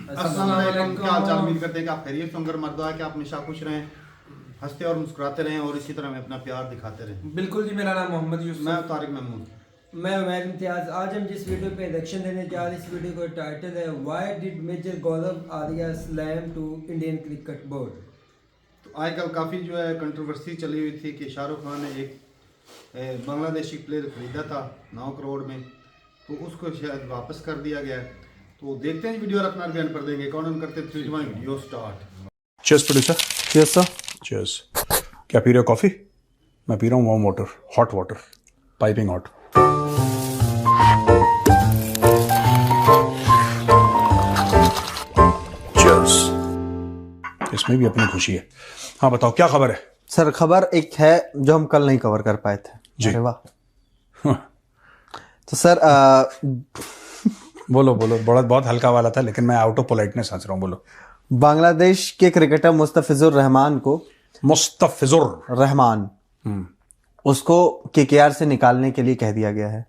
अस्सलाम वालेकुम, क्या हाल चाल? उम्मीद करते हैं कि आप खैरियत से होंगे। मर्दवा कि आप हमेशा खुश रहें, हंसते और मुस्कुराते रहें और इसी तरह हमें अपना प्यार दिखाते रहें। बिल्कुल जी। मेरा नाम मोहम्मद यूसुफ, मैं तारिक महमूद। मैं उमैर इम्तियाज। आज हम जिस वीडियो पे रिएक्शन देने जा रहे हैं, इस वीडियो का टाइटल है why did major Gaurav Arya slam to Indian cricket board. तो आजकल काफ़ी जो है कंट्रोवर्सी चली हुई थी कि शाहरुख खान ने एक बांग्लादेशी प्लेयर खरीदा था 9 करोड़ में, तो उसको शायद वापस कर दिया गया है। तो देखते हैं वीडियो और अपना बयान कर देंगे। कौन हम करते 3 2 1 video start. Cheers producer. Yes sir. Cheers. क्या पी रहे हो? कॉफी? मैं पी रहा हूँ warm water, hot water, piping hot. Cheers. इसमें भी अपनी खुशी है। हाँ बताओ क्या खबर है? सर खबर एक है जो हम कल नहीं कवर कर पाए थे। जी। अरे वाह। तो सर बोलो बोलो, बहुत हल्का वाला था लेकिन मैं आउट ऑफ पोलाइटनेस हंस रहा हूँ। बोलो। बांग्लादेश के क्रिकेटर मुस्तफिजुर रहमान को मुस्तफिजुर रहमान उसको केकेआर से निकालने के लिए कह दिया गया है।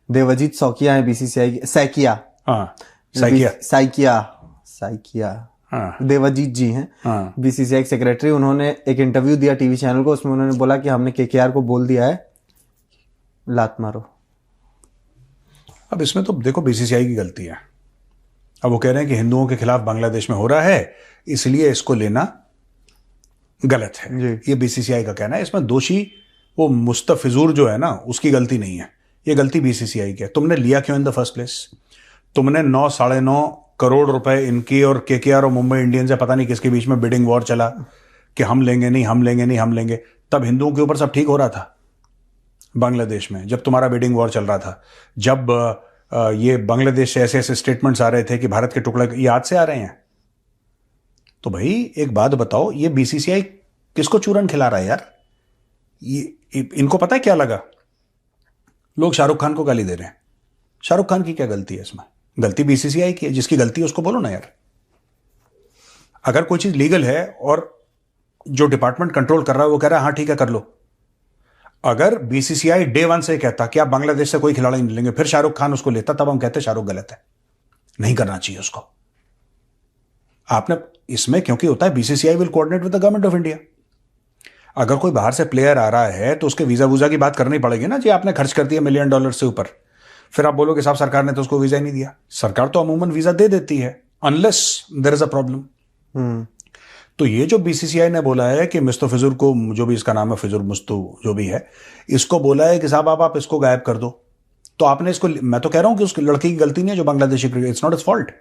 देवजीत सौकिया है बीसीसीआई सैकिया हाँ साइकिया साइकिया साइकिया हाँ देवजीत जी हैं हाँ बीसीसीआई सेक्रेटरी। उन्होंने एक इंटरव्यू दिया टीवी चैनल को, उसमें उन्होंने बोला कि हमने केकेआर को बोल दिया है लात मारो। अब इसमें तो देखो बीसीसीआई की गलती है। अब वो कह रहे हैं कि हिंदुओं के खिलाफ बांग्लादेश में हो रहा है इसलिए इसको लेना गलत है। जी। ये बीसीसीआई का कहना है। इसमें दोषी वो मुस्तफिजुर जो है ना, उसकी गलती नहीं है, ये गलती बीसीसीआई की है। तुमने लिया क्यों इन द फर्स्ट प्लेस? तुमने 9 साढ़े 9 करोड़ रुपए इनकी और केकेआर और मुंबई इंडियंस से पता नहीं किसके बीच में बिडिंग वॉर चला कि हम लेंगे नहीं, हम लेंगे नहीं, हम लेंगे। तब हिंदुओं के ऊपर सब ठीक हो रहा था बांग्लादेश में, जब तुम्हारा बिडिंग वॉर चल रहा था, जब ये बांग्लादेश से ऐसे ऐसे स्टेटमेंट्स आ रहे थे कि भारत के टुकड़े याद से आ रहे हैं। तो भाई एक बात बताओ, ये बीसीसीआई किसको चूरन खिला रहा है यार? ये इनको पता है क्या लगा? लोग शाहरुख खान को गाली दे रहे हैं। शाहरुख खान की क्या गलती है इसमें? गलती बीसीसीआई की है। जिसकी गलती है उसको बोलो ना यार। अगर कोई चीज लीगल है और जो डिपार्टमेंट कंट्रोल कर रहा है वो कह रहा है हाँ ठीक है कर लो। अगर बीसीसीआई डे 1 से कहता कि आप बांग्लादेश से कोई खिलाड़ी नहीं लेंगे, फिर शाहरुख खान उसको लेता, तब हम कहते शाहरुख गलत है, नहीं करना चाहिए उसको। आपने इसमें क्योंकि होता है BCCI will coordinate with the government of India. अगर कोई बाहर से प्लेयर आ रहा है तो उसके वीजा वूजा की बात करनी पड़ेगी ना जी। आपने खर्च कर दिया $1 मिलियन से ऊपर, फिर आप बोलोगे साहब सरकार ने तो उसको वीजा ही नहीं दिया। सरकार तो अमूमन वीजा दे देती है unless there is a problem. तो ये जो बीसीसीआई ने बोला है कि मुस्तफिजुर को, जो भी इसका नाम है, फिजुर मुस्तु जो भी है, इसको बोला है कि साहब आप इसको गायब कर दो, तो आपने इसको, मैं तो कह रहा हूं कि उस लड़के की गलती नहीं है जो Bangladeshi cricket, it's not it's fault,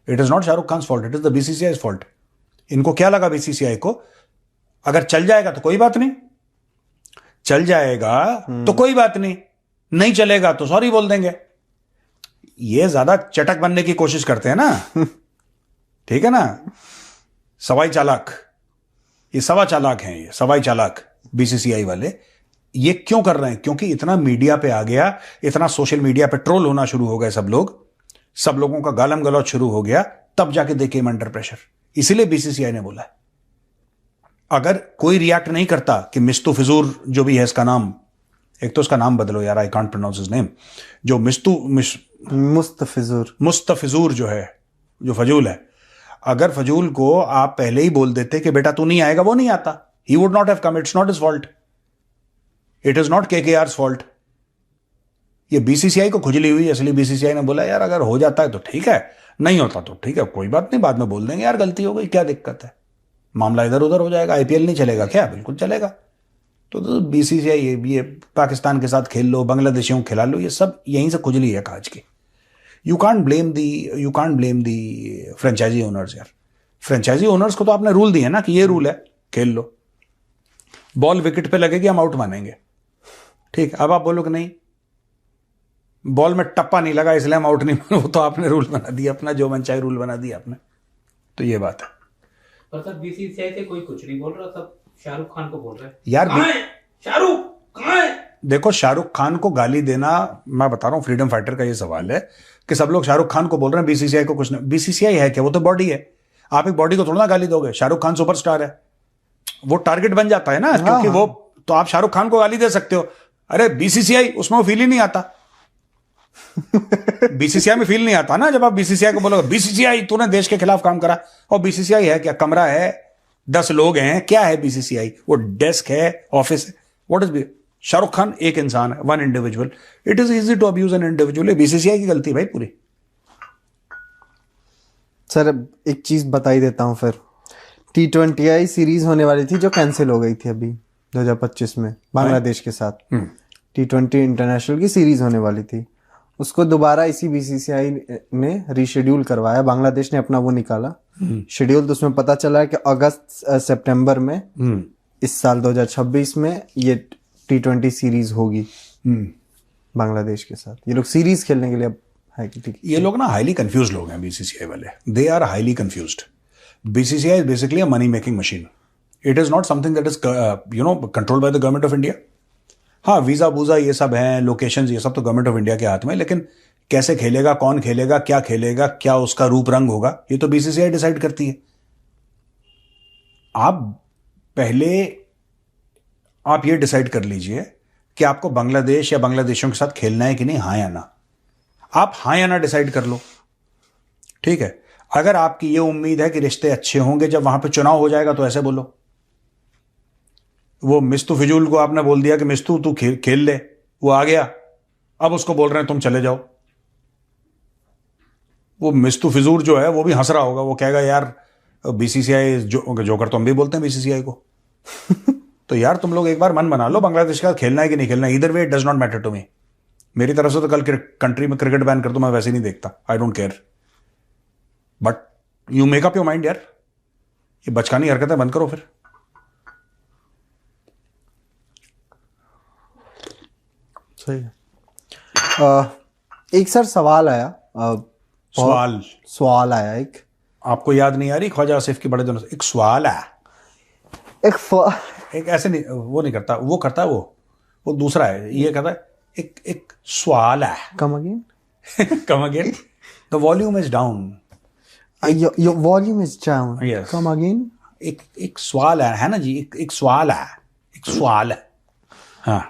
it is not Shahrukh Khan fault, it is the BCCI fault. इनको क्या लगा बीसीसीआई को, अगर चल जाएगा तो कोई बात नहीं, चल जाएगा तो कोई बात नहीं, नहीं चलेगा तो सॉरी बोल देंगे। ये ज्यादा चटक बनने की कोशिश करते हैं ना। ठीक है ना, सवाई चालाक, ये सवा चालाक हैं, ये सवाई चालाक बीसीसीआई वाले। ये क्यों कर रहे हैं? क्योंकि इतना मीडिया पे आ गया, इतना सोशल मीडिया पे ट्रोल होना शुरू हो गए सब लोग, सब लोगों का गालम गलौज शुरू हो गया, तब जाके देखिए अंडर प्रेशर। इसीलिए बीसीसीआई ने बोला है। अगर कोई रिएक्ट नहीं करता कि मुस्तफिजुर जो भी है इसका नाम, एक तो उसका नाम बदलो यार, I can't pronounce his name, जो मुस्तफिजुर जो है, जो फजूल है, अगर फजूल को आप पहले ही बोल देते कि बेटा तू नहीं आएगा, वो नहीं आता, he would not have come, it's not his fault, it is not KKR's fault. ये बीसीसीआई को खुजली हुई, इसलिए बीसीसीआई ने बोला यार अगर हो जाता है तो ठीक है, नहीं होता तो ठीक है, कोई बात नहीं, बाद में बोल देंगे यार गलती हो गई, क्या दिक्कत है, मामला इधर उधर हो जाएगा। आईपीएल नहीं चलेगा क्या? बिल्कुल चलेगा। तो बीसीसीआई ये पाकिस्तान के साथ खेल लो, बांग्लादेशियों को खिला लो, ये सब यहीं से खुजली है काज की। You can't blame the franchise owners यार। फ्रेंचाइजी ओनर्स को तो आपने रूल दिया ना कि ये रूल है, खेल लो, बॉल विकेट पे लगेगी हम आउट मानेंगे, ठीक। अब आप बोलो कि नहीं, बॉल में टप्पा नहीं लगा इसलिए हम आउट नहीं माने, वो तो आपने रूल बना दिया अपना, जो मन चाहे रूल बना दिया आपने। तो ये बात है। पर सर बीसीसीआई से कोई कुछ नहीं बोल रहा, सब शाहरुख खान को बोल रहे हैं यार। शाहरुख कहां है? देखो शाहरुख खान को गाली देना, मैं बता रहा हूं फ्रीडम फाइटर का ये सवाल है कि सब लोग शाहरुख खान को बोल रहे हैं, बीसीसीआई को कुछ नहीं। बीसीसीआई है क्या? वो तो बॉडी है। आप एक बॉडी को थोड़ा ना गाली दोगे। शाहरुख खान सुपरस्टार है, वो टारगेट बन जाता है ना, क्योंकि वो तो आप शाहरुख खान को गाली दे सकते हो। अरे बीसीसीआई, उसमें वो फील ही नहीं आता। बीसीसीआई में फील नहीं आता ना जब आप बीसीसीआई को बोलोगे बीसीसीआई तूने देश के खिलाफ काम करा, और बीसीसीआई है क्या? कमरा है, 10 लोग हैं, क्या है बीसीसीआई? वो डेस्क है, ऑफिस है। व्हाट इज शाहरुख खान एक इंसान है, one individual. It is easy to abuse an individual. BCCI की गलती भाई पूरी। सर एक चीज बता ही देता हूँ फिर। T20I सीरीज होने वाली थी जो कैंसिल हो गई थी अभी 2025 में बांग्लादेश के साथ। T20 इंटरनेशनल की सीरीज होने वाली थी, उसको दोबारा इसी बीसीसीआई ने रीशेड्यूल करवाया। बांग्लादेश ने अपना वो निकाला शेड्यूल, तो उसमें पता चला है कि अगस्त सितंबर में इस साल 2026 में ये T20 सीरीज होगी बांग्लादेश के साथ। ये लोग सीरीज खेलने के लिए अब है कि ठीक। ये लोग ना हाईली कंफ्यूज लोग हैं बीसीसीआई वाले। They are highly confused. BCCI is basically a money making machine. It is not something that is controlled by the government of India. हाँ, वीजा वूजा ये सब हैं, लोकेशंस ये सब तो गवर्नमेंट ऑफ इंडिया के हाथ में, लेकिन कैसे खेलेगा, कौन खेलेगा, क्या उसका रूप रंग होगा, ये तो बीसीसीआई डिसाइड करती है। आप ये डिसाइड कर लीजिए कि आपको बांग्लादेश या बांग्लादेशियों के साथ खेलना है कि नहीं, हाँ या ना। आप हाँ या ना डिसाइड कर लो, ठीक है। अगर आपकी ये उम्मीद है कि रिश्ते अच्छे होंगे, जब वहां पे चुनाव हो जाएगा तो ऐसे बोलो। वो मिस्तू फिजूल को आपने बोल दिया कि मिस्तू तू खेल ले, वो आ गया, अब उसको बोल रहे हैं तुम चले जाओ। वो मिस्तू फिजूर जो है वो भी हंस रहा होगा, वो कहेगा यार बीसीसीआई जोकर तो हम भी बोलते हैं बीसीसीआई को। तो यार तुम लोग एक बार मन बना लो, बांग्लादेश का खेलना है कि नहीं खेलना। Either way it does not matter to me. मेरी तरफ से तो कल कंट्री में क्रिकेट बैन कर दो, मैं वैसे नहीं देखता, I don't care. But you make up your mind यार, ये बचकानी हरकतें बंद करो फिर। सही है। एक सर सवाल आया। सवाल आया एक। आपको याद नहीं आ रही ख्वाजा आसिफ की बड़े दिनों से? एक सवाल आया, एक ऐसे नहीं, वो नहीं करता, वो करता है वो दूसरा है, ये कहता है एक सवाल है। Come again the volume is down. Your volume is down. Yes. Come again. एक सवाल है ना जी, एक सवाल है। हाँ।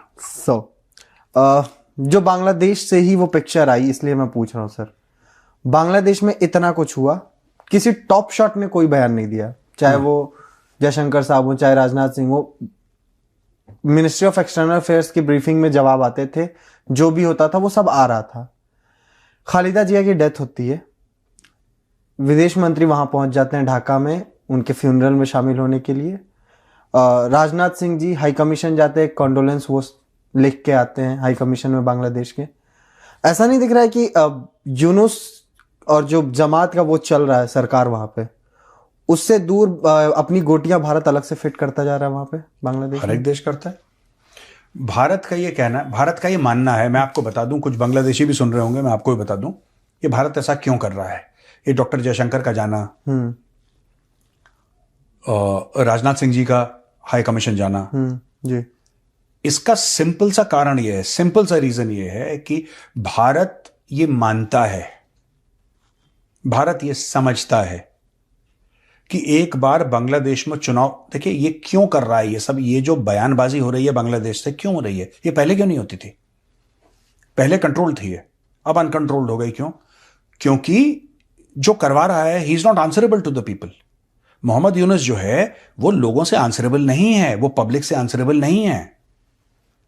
जो बांग्लादेश से ही वो पिक्चर आई, इसलिए मैं पूछ रहा हूँ सर, बांग्लादेश में इतना कुछ हुआ, किसी टॉप शॉट ने कोई बयान नहीं दिया, चाहे वो जयशंकर साहब हो, चाहे राजनाथ सिंह हो। मिनिस्ट्री ऑफ एक्सटर्नल अफेयर्स की ब्रीफिंग में जवाब आते थे, जो भी होता था वो सब आ रहा था। खालिदा जिया की डेथ होती है, विदेश मंत्री वहां पहुंच जाते हैं ढाका में उनके फ्यूनरल में शामिल होने के लिए। राजनाथ सिंह जी हाई कमीशन जाते हैं, कॉन्डोलेंस वो लिख के आते हैं हाई कमीशन में बांग्लादेश के। ऐसा नहीं दिख रहा है कि यूनुस और जो जमात का वो चल रहा है सरकार वहां पे, उससे दूर अपनी गोटियां भारत अलग से फिट करता जा रहा है वहां पे बांग्लादेश। हर एक देश करता है। भारत का ये कहना, भारत का ये मानना है, मैं आपको बता दूं, कुछ बांग्लादेशी भी सुन रहे होंगे, मैं आपको भी बता दूं कि भारत ऐसा क्यों कर रहा है। ये डॉक्टर जयशंकर का जाना, राजनाथ सिंह जी का हाई कमीशन जाना, जी, इसका सिंपल सा कारण ये है, सिंपल सा रीजन ये है कि भारत ये मानता है, भारत ये समझता है कि एक बार बांग्लादेश में चुनाव, देखिए ये क्यों कर रहा है ये सब, ये जो बयानबाजी हो रही है बांग्लादेश से क्यों हो रही है, ये पहले क्यों नहीं होती थी? पहले कंट्रोल थी ये, अब अनकंट्रोल्ड हो गई। क्यों? क्योंकि जो करवा रहा है he is not answerable to the people. Mohammad Yunus जो है वो लोगों से आंसरेबल नहीं है, वो पब्लिक से आंसरेबल नहीं है।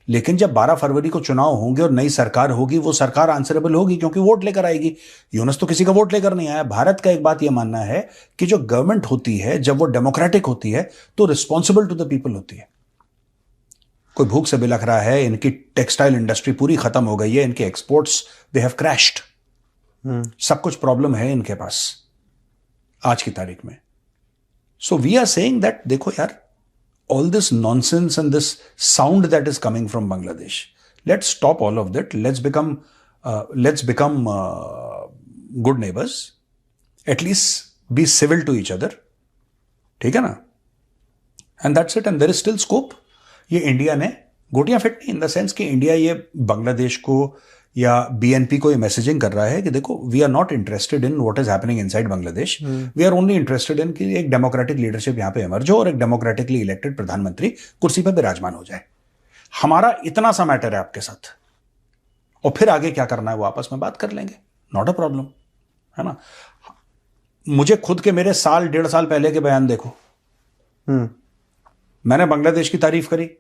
लेकिन जब 12 फरवरी को चुनाव होंगे और नई सरकार होगी, वो सरकार आंसरेबल होगी क्योंकि वोट लेकर आएगी। यूनुस तो किसी का वोट लेकर नहीं आया। भारत का एक बात यह मानना है कि जो गवर्नमेंट होती है जब वो डेमोक्रेटिक होती है तो रिस्पॉन्सिबल टू द पीपल होती है। कोई भूख से बिलख रहा है, इनकी टेक्सटाइल इंडस्ट्री पूरी खत्म हो गई है, इनके एक्सपोर्ट्स दे हैव क्रैश्ड, सब कुछ प्रॉब्लम है इनके पास आज की तारीख में। So we are saying that देखो यार, all this nonsense and this sound that is coming from Bangladesh, let's stop all of that. Let's become good neighbors, at least be civil to each other, ठीक है ना? And that's it, and there is still scope. ये India ने गोटियां fit नहीं, in the sense कि India ये बांग्लादेश को या बीएनपी को ये मैसेजिंग कर रहा है कि देखो we are not interested in what is happening inside Bangladesh, we are only interested in कि एक डेमोक्रेटिक लीडरशिप यहां पे इमर्ज हो और एक डेमोक्रेटिकली इलेक्टेड प्रधानमंत्री कुर्सी पर विराजमान हो जाए। हमारा इतना सा मैटर है आपके साथ, और फिर आगे क्या करना है वो आपस में बात कर लेंगे, नॉट अ प्रॉब्लम, है ना। मुझे खुद के मेरे साल 1.5 साल पहले के बयान देखो, मैंने बांग्लादेश की तारीफ करी,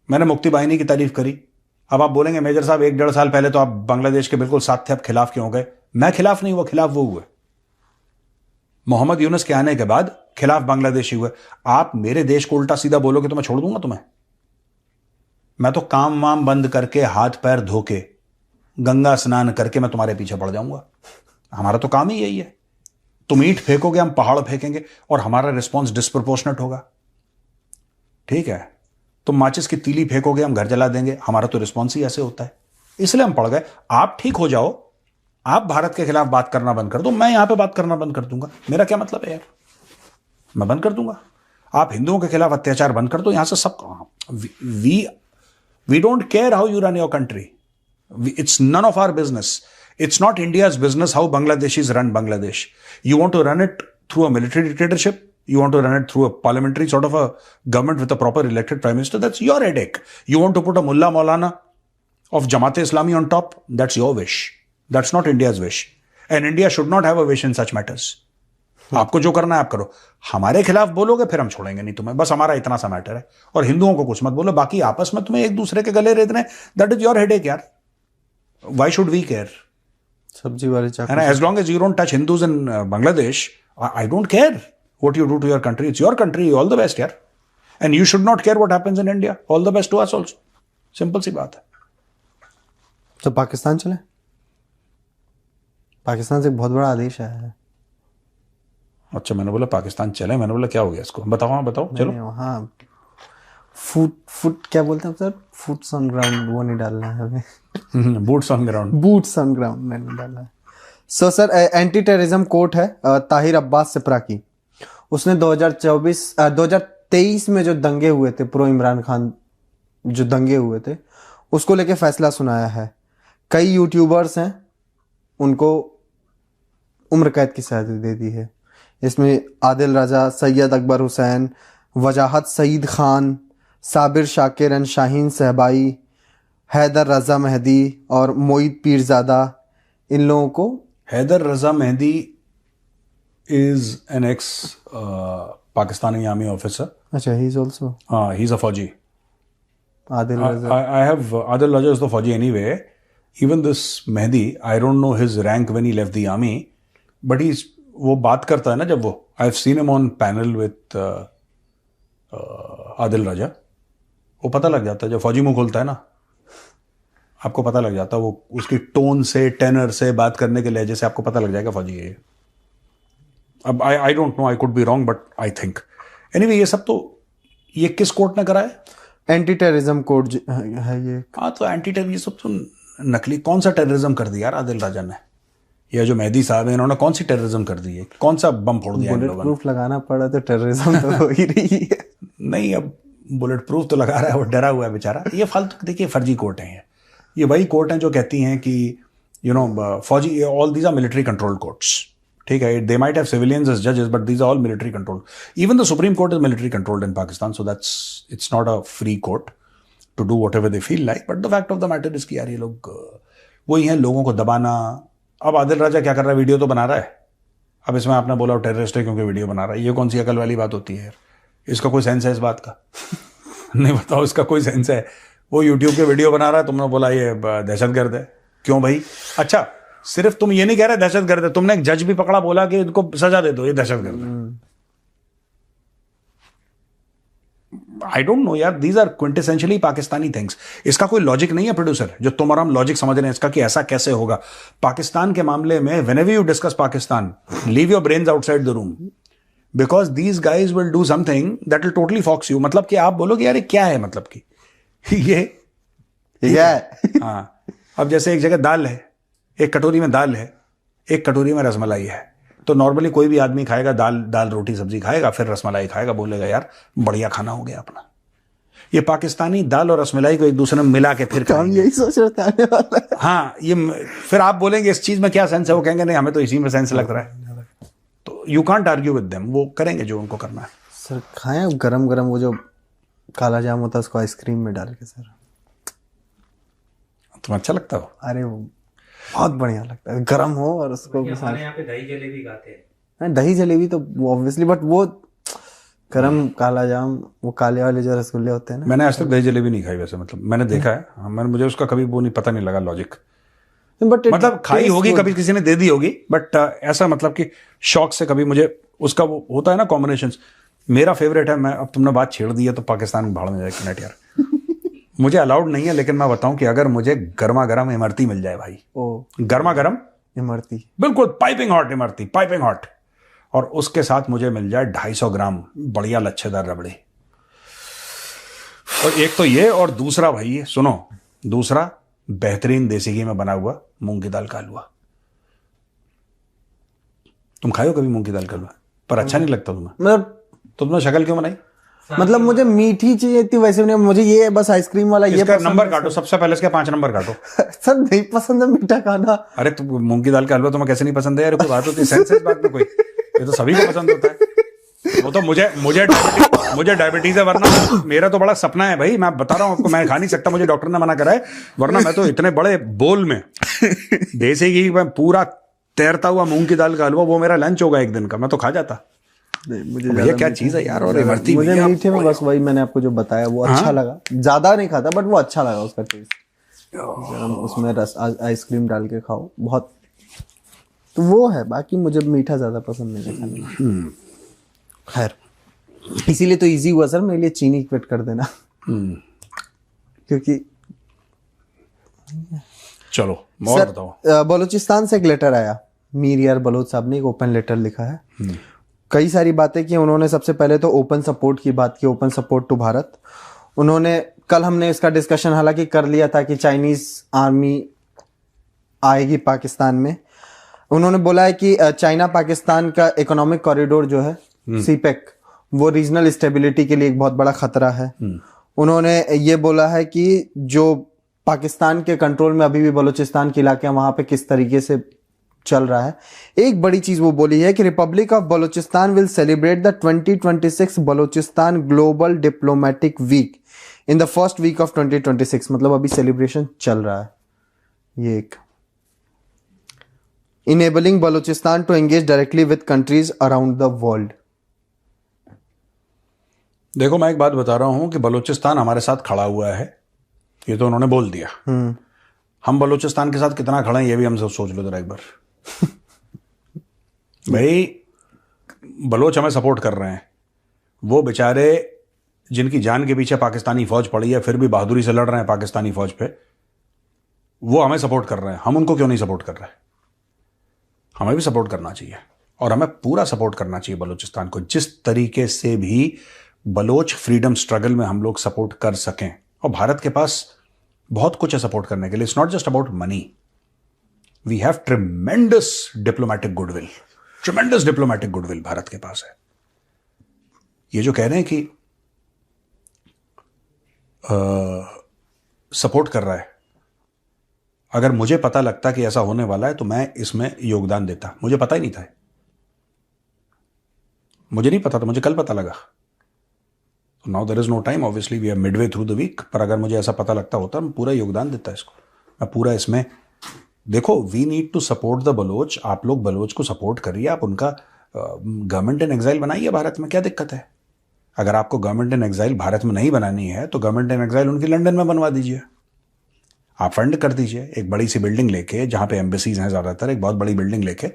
मैंने मुक्ति बाहिनी की तारीफ करी। अब आप बोलेंगे मेजर साहब 1-1.5 साल पहले तो आप बांग्लादेश के बिल्कुल साथ थे, अब खिलाफ क्यों हो गए? मैं खिलाफ नहीं हुआ, खिलाफ वो हुए। मोहम्मद यूनुस के आने के बाद खिलाफ बांग्लादेशी हुए। आप मेरे देश को उल्टा सीधा बोलोगे तो मैं छोड़ दूंगा तुम्हें? मैं तो काम वाम बंद करके, हाथ पैर धो के, गंगा स्नान करके मैं तुम्हारे पीछे पड़ जाऊंगा। हमारा तो काम ही यही है। तुम ईंट फेंकोगे, हम पहाड़ फेंकेंगे, और हमारा रिस्पॉन्स डिस्प्रोपोर्शनेट होगा, ठीक है। तुम माचिस की तीली फेंकोगे, हम घर जला देंगे, हमारा तो रिस्पॉन्स ही ऐसे होता है। इसलिए हम पड़ गए। आप ठीक हो जाओ, आप भारत के खिलाफ बात करना बंद कर दो, मैं यहां पे बात करना बंद कर दूंगा। मेरा क्या मतलब है यार, मैं बंद कर दूंगा। आप हिंदुओं के खिलाफ अत्याचार बंद कर दो, यहां से सब। We don't care how you run your country, it's none of our business, it's not India's business how Bangladeshis run Bangladesh. You want to run it through a military dictatorship, you want to run it through a parliamentary sort of a government with a proper elected prime minister, that's your headache. You want to put a mullah maulana of Jamaat Islami on top, that's your wish, that's not India's wish, and India should not have a wish in such matters. आपको जो करना है आप करो, हमारे खिलाफ बोलोगे फिर हम छोड़ेंगे नहीं तुम्हें, बस हमारा इतना सा मैटर है। और हिंदुओं को कुछ मत बोलो, बाकी आपस में तुम्हें एक दूसरे के गले रेतने, दैट इज योर हेडेक यार, व्हाई शुड वी केयर? सब्जी वाले चाकू, and as long as you don't touch Hindus in Bangladesh, I don't care what you do to your country. It's your country, all the best यार, and you should not care what happens in India, all the best to us also, simple सी बात है। तो पाकिस्तान चले, पाकिस्तान से एक बहुत बड़ा आदेश आया है। अच्छा, मैंने बोला पाकिस्तान चले, मैंने बोला क्या हो गया इसको, बताओ। हाँ बताओ, चलो। वहाँ फुट क्या बोलते हैं सर, फुट्स ऑन ग्राउंड वो नहीं डालना है हमें। Boots on ground, boots on ground नहीं डालना है। So sir, anti terrorism court है ताहिर अब्बास सिप्रा की, उसने 2023 में जो दंगे हुए थे, प्रो इमरान खान जो दंगे हुए थे, उसको लेके फैसला सुनाया है। कई यूट्यूबर्स हैं, उनको उम्र कैद की सजा दे दी है। इसमें आदिल रजा, सैयद अकबर हुसैन, वजाहत सईद खान, साबिर शाकिर एंड शाहीन सहबाई, हैदर रजा मेहदी और मोईद पीरजादा, इन लोगों को। हैदर रजा Mehdi is an ex Pakistani army officer. अच्छा, he is also. He's a Fauji. Adil Raza. I have Adil Raja is the Fauji anyway. Even this Mehdi, I don't know his rank when he left the army, but वो बात करता है ना जब वो, I've seen him on panel with Adil Raja. वो पता लग जाता है जब फौजी मुंह खोलता है ना, आपको पता लग जाता है, वो उसकी टोन से, टेनर से, बात करने के लहजे से आपको पता लग जाएगा फौजी है। अब I don't know, I could be wrong, but I think anyway ये सब तो, ये किस कोर्ट ने करा है? एंटी टेररिज्म कोर्ट है ये। हाँ, तो एंटी टेररिज्म, ये सब तो नकली। कौन सा टेररिज्म कर दिया यार आदिल राजा ने? ये जो मेहदी साहब है, इन्होंने कौन सी टेररिज्म कर दी है? कौन सा बम फोड़ दिया इन बुलेट लोगों ने? प्रूफ लगाना पड़ा तो टेररिज्म तो हो ही रही है। नहीं, अब बुलेट प्रूफ तो लगा रहा है, वो डरा हुआ है बेचारा। ये फालतू, देखिए फर्जी कोर्ट है ये वही कोर्ट हैं जो कहती हैं कि फौजी, all these are military control courts, ठीक है। They might have civilians as जजेस, but these are all military control. Even the supreme court is military controlled in Pakistan, so that's, it's not a free court to do whatever they feel like. But the fact of the matter is कि यार ये लोग वही हैं, लोगों को दबाना। अब आदिल राजा क्या कर रहा है? वीडियो तो बना रहा है। अब इसमें आपने बोला टेररिस्ट है क्योंकि वीडियो बना रहा है, ये कौन सी अकल वाली बात होती है यार? इसका कोई सेंस है इस बात का? नहीं, बताओ, इसका कोई सेंस है? वो यूट्यूब के वीडियो बना रहा है, तुमने बोला ये दहशतगर्द है। क्यों भाई? अच्छा, सिर्फ तुम ये नहीं कह रहे दहशतगर्द है, तुमने एक जज भी पकड़ा, बोला कि इनको सजा दे दो, ये दहशतगर्द है। आई डोंट नो यार, दीज आर क्विंटेसेंशियली पाकिस्तानी थिंग्स। इसका कोई लॉजिक नहीं है प्रोड्यूसर, जो तुम और हम लॉजिक समझ रहे हैं इसका कि ऐसा कैसे होगा। पाकिस्तान के मामले में whenever you discuss Pakistan, leave your brains outside the room, because these guys will do something that will totally fox you. मतलब कि आप बोलोगे यार ये क्या है, मतलब कि ये क्या है? हाँ, अब जैसे एक जगह दाल है, एक कटोरी में दाल है, एक कटोरी में रसमलाई है, तो नॉर्मली कोई भी आदमी खाएगा दाल रोटी सब्जी खाएगा, फिर रसमलाई खाएगा, बोलेगा यार बढ़िया खाना हो गया अपना। ये पाकिस्तानी दाल और रसमलाई को एक दूसरे में मिला के फिर हम यही सोच रहे थे आने वाला है। हाँ, ये फिर आप बोलेंगे इस चीज में क्या सेंस है, वो कहेंगे नहीं हमें तो इसी में सेंस लग रहा है। तो you can't argue with them, वो करेंगे जो उनको करना है। सर खाएं गरम गरम वो जो काला जाम होता है उसको आइसक्रीम में डाल के। सर तुम्हें अच्छा लगता हो? अरे वो बहुत बढ़िया लगता है, गरम हो और उसको भी हमारे यहाँ पे दही जलेबी खाते हैं। हाँ, दही जलेबी तो ऑब्वियसली, बट वो गरम काला जाम, वो काले वाले जो रसगुल्ले होते हैं ना। मैंने आज तक दही जलेबी नहीं खाई वैसे, मतलब मैंने देखा है, हाँ, मुझे उसका कभी वो नहीं, पता नहीं लगा लॉजिक। बट मतलब खाई होगी कभी, किसी ने दे दी होगी, बट ऐसा मतलब कि शौक से कभी मुझे उसका वो होता है ना कॉम्बिनेशन। मेरा फेवरेट है, मैं अब तुमने बात छेड़ दी है तो पाकिस्तान भाड़ में जाए कि नेट यार। मुझे अलाउड नहीं है, लेकिन मैं बताऊं कि अगर मुझे गर्मा गर्म इमरती मिल जाए भाई, ओ गर्मा गर्म इमरती, बिल्कुल piping hot Imarti, piping hot, और उसके साथ मुझे मिल जाए 250 ग्राम बढ़िया लच्छेदार रबड़ी, और एक तो ये, और दूसरा भाई सुनो, दूसरा बेहतरीन देसी घी में बना हुआ मूंग की दाल का हलवा। तुम खाए हो कभी मूंग की दाल का हलवा? पर अच्छा नहीं लगता तुम्हें? मतलब तो तुमने शक्ल क्यों बनाई? मुझे मीठी चाहिए थी, वैसे नहीं, मुझे ये बस आइसक्रीम वाला ये इसका पसंद नंबर है। काटो, सबसे पहले इसके 5 नंबर काटो। सर नहीं पसंद है मीठा खाना। अरे तुम मूंग की दाल का हलवा तुम्हें कैसे नहीं पसंद है यार? कोई बात होती है सेंस है इस बात में कोई? ये तो सभी को पसंद होता है। वो तो मुझे डायबिटीज है, वरना मेरा तो बड़ा सपना है भाई, मैं बता रहा हूँ आपको, मैं खा नहीं सकता, मुझे डॉक्टर ने मना करा है, वरना मैं तो इतने बड़े बोल में देसी घी में पूरा तैरता हुआ मूंग की दाल का हलवा, वो मेरा लंच होगा एक दिन का, मैं तो खा जाता। मुझे भैया क्या चीज है यार, और इमरती मुझे भैया, मीठे में बस वही मैंने आपको जो बताया वो अच्छा लगा, ज्यादा नहीं खाता बट वो अच्छा लगा उसका टेस्ट। गरम उसमें रस आइसक्रीम डाल के खाओ बहुत, तो वो है। बाकी मुझे मीठा ज्यादा पसंद नहीं है खाने में। खैर इसीलिए तो इजी हुआ सर मेरे लिए चीनी क्विट कर देना, क्योंकि चलो और बताओ। बलूचिस्तान से एक लेटर आया, मीर यार बलोच साहब ने एक ओपन लेटर लिखा है। कई सारी बातें की उन्होंने। सबसे पहले तो ओपन सपोर्ट की बात की, ओपन सपोर्ट टू भारत। उन्होंने, कल हमने इसका डिस्कशन हालांकि कर लिया था कि चाइनीज आर्मी आएगी पाकिस्तान में। उन्होंने बोला है कि चाइना पाकिस्तान का इकोनॉमिक कॉरिडोर जो है सीपेक, वो रीजनल स्टेबिलिटी के लिए एक बहुत बड़ा खतरा है। उन्होंने ये बोला है कि जो पाकिस्तान के कंट्रोल में अभी भी बलूचिस्तान के इलाके हैं, वहां पे किस तरीके से चल रहा है। एक बड़ी चीज वो बोली है कि republic of Balochistan will celebrate the 2026 Balochistan global diplomatic week in the first week of 2026। मतलब अभी सेलिब्रेशन चल रहा है। ये एक enabling Balochistan to engage directly with countries around the world. देखो मैं एक बात बता रहा हूं कि बलूचिस्तान हमारे साथ खड़ा हुआ है, ये तो उन्होंने बोल दिया। हम बलूचिस्तान के साथ कितना खड़े हैं ये भी हम सब सोच लो जरा एक बार। भाई बलोच हमें सपोर्ट कर रहे हैं, वो बेचारे जिनकी जान के पीछे पाकिस्तानी फौज पड़ी है फिर भी बहादुरी से लड़ रहे हैं पाकिस्तानी फौज पे, वो हमें सपोर्ट कर रहे हैं। हम उनको क्यों नहीं सपोर्ट कर रहे? हमें भी सपोर्ट करना चाहिए, और हमें पूरा सपोर्ट करना चाहिए बलूचिस्तान को, जिस तरीके से भी बलोच फ्रीडम स्ट्रगल में हम लोग सपोर्ट कर सकें। और भारत के पास बहुत कुछ है सपोर्ट करने के लिए। It's not just about money, we have tremendous diplomatic goodwill, tremendous diplomatic goodwill Bharat के पास है। ये जो कह रहे हैं कि सपोर्ट कर रहा है, अगर मुझे पता लगता कि ऐसा होने वाला है तो मैं इसमें योगदान देता। मुझे पता ही नहीं था, मुझे नहीं पता था, मुझे कल पता लगा। Now there is no time, obviously we are midway through the week, पर अगर मुझे ऐसा पता लगता होता मैं पूरा योगदान देता इसको, मैं पूरा इसमें। देखो we need to support the Baloch, आप लोग बलोच को सपोर्ट करिए, आप उनका गवर्नमेंट इन एग्जाइल बनाइए भारत में, क्या दिक्कत है? अगर आपको गवर्नमेंट इन एग्जाइल भारत में नहीं बनानी है तो गवर्नमेंट इन एग्जाइल उनकी लंदन में बनवा दीजिए, आप फंड कर दीजिए। एक बड़ी सी बिल्डिंग लेके, जहां पे एम्बेसीज हैं ज्यादातर, एक बहुत बड़ी बिल्डिंग लेके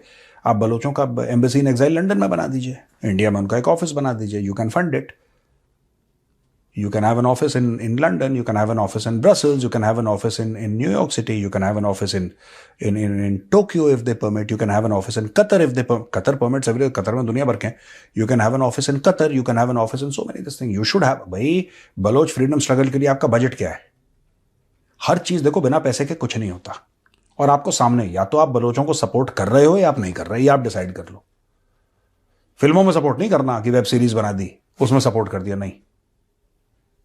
आप बलोचों का एम्बेसी इन एग्जाइल लंदन में बना दीजिए, इंडिया में उनका एक ऑफिस बना दीजिए। You can fund it, you can have an office in London, you can have an office in Brussels, you can have an office in New York City, you can have an office in Tokyo if they permit, you can have an office in Qatar if they Qatar permits everywhere, Qatar में दुनिया भर के हैं, you can have an office in Qatar, you can have an office in so many this thing, you should have। भाई Bloch freedom struggle के लिए आपका budget क्या है? हर चीज देखो, बिना पैसे के कुछ नहीं होता, और आपको सामने, या तो आप बलोचों को सपोर्ट कर रहे हो या आप नहीं कर रहे, ये आप डिसाइड कर लो। फिल्मों में सपोर्ट नहीं करना कि वेब सीरीज बना दी उसमें सपोर्ट कर दिया, नहीं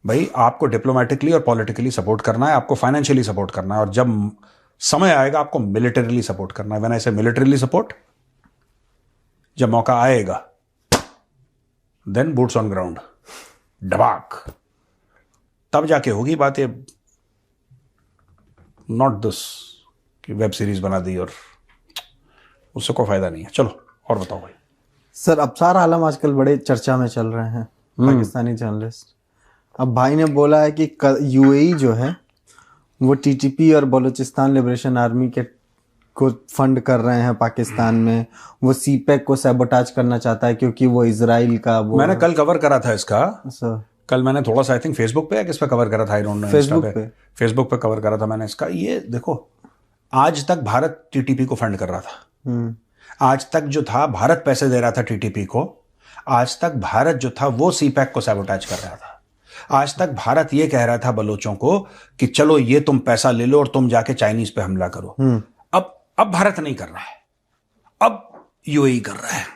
भाई, आपको डिप्लोमेटिकली और पॉलिटिकली सपोर्ट करना है, आपको फाइनेंशियली सपोर्ट करना है, और जब समय आएगा आपको मिलिटरीली सपोर्ट करना है। व्हेन आई से मिलिटरीली सपोर्ट, जब मौका आएगा देन बूट्स ऑन ग्राउंड, डबाक, तब जाके होगी बात। ये नॉट दिस कि वेब सीरीज बना दी और उससे कोई फायदा नहीं है। चलो और बताओ भाई। सर अबसार आलम आजकल बड़े चर्चा में चल रहे हैं, पाकिस्तानी जर्नलिस्ट। अब भाई ने बोला है कि यूएई जो है वो टीटीपी और बलूचिस्तान लिबरेशन आर्मी के को फंड कर रहे हैं पाकिस्तान में। वो सीपेक को सैबोटाज करना चाहता है क्योंकि वो इजराइल का वो मैंने कल कवर करा था इसका। सर कल मैंने थोड़ा सा आई थिंक फेसबुक पे या किस पे कवर करा था, आई डोंट नो। फेसबुक पे कवर करा था मैंने इसका। ये देखो, आज तक भारत टीटीपी को फंड कर रहा था। आज तक जो था भारत पैसे दे रहा था टीटीपी को। आज तक भारत जो था वो सीपैक को सैबोटाज कर रहा था। आज तक भारत ये कह रहा था बलोचों को कि चलो ये तुम पैसा ले लो और तुम जाके चाइनीज पे हमला करो। अब भारत नहीं कर रहा है, अब यूएई कर रहा है।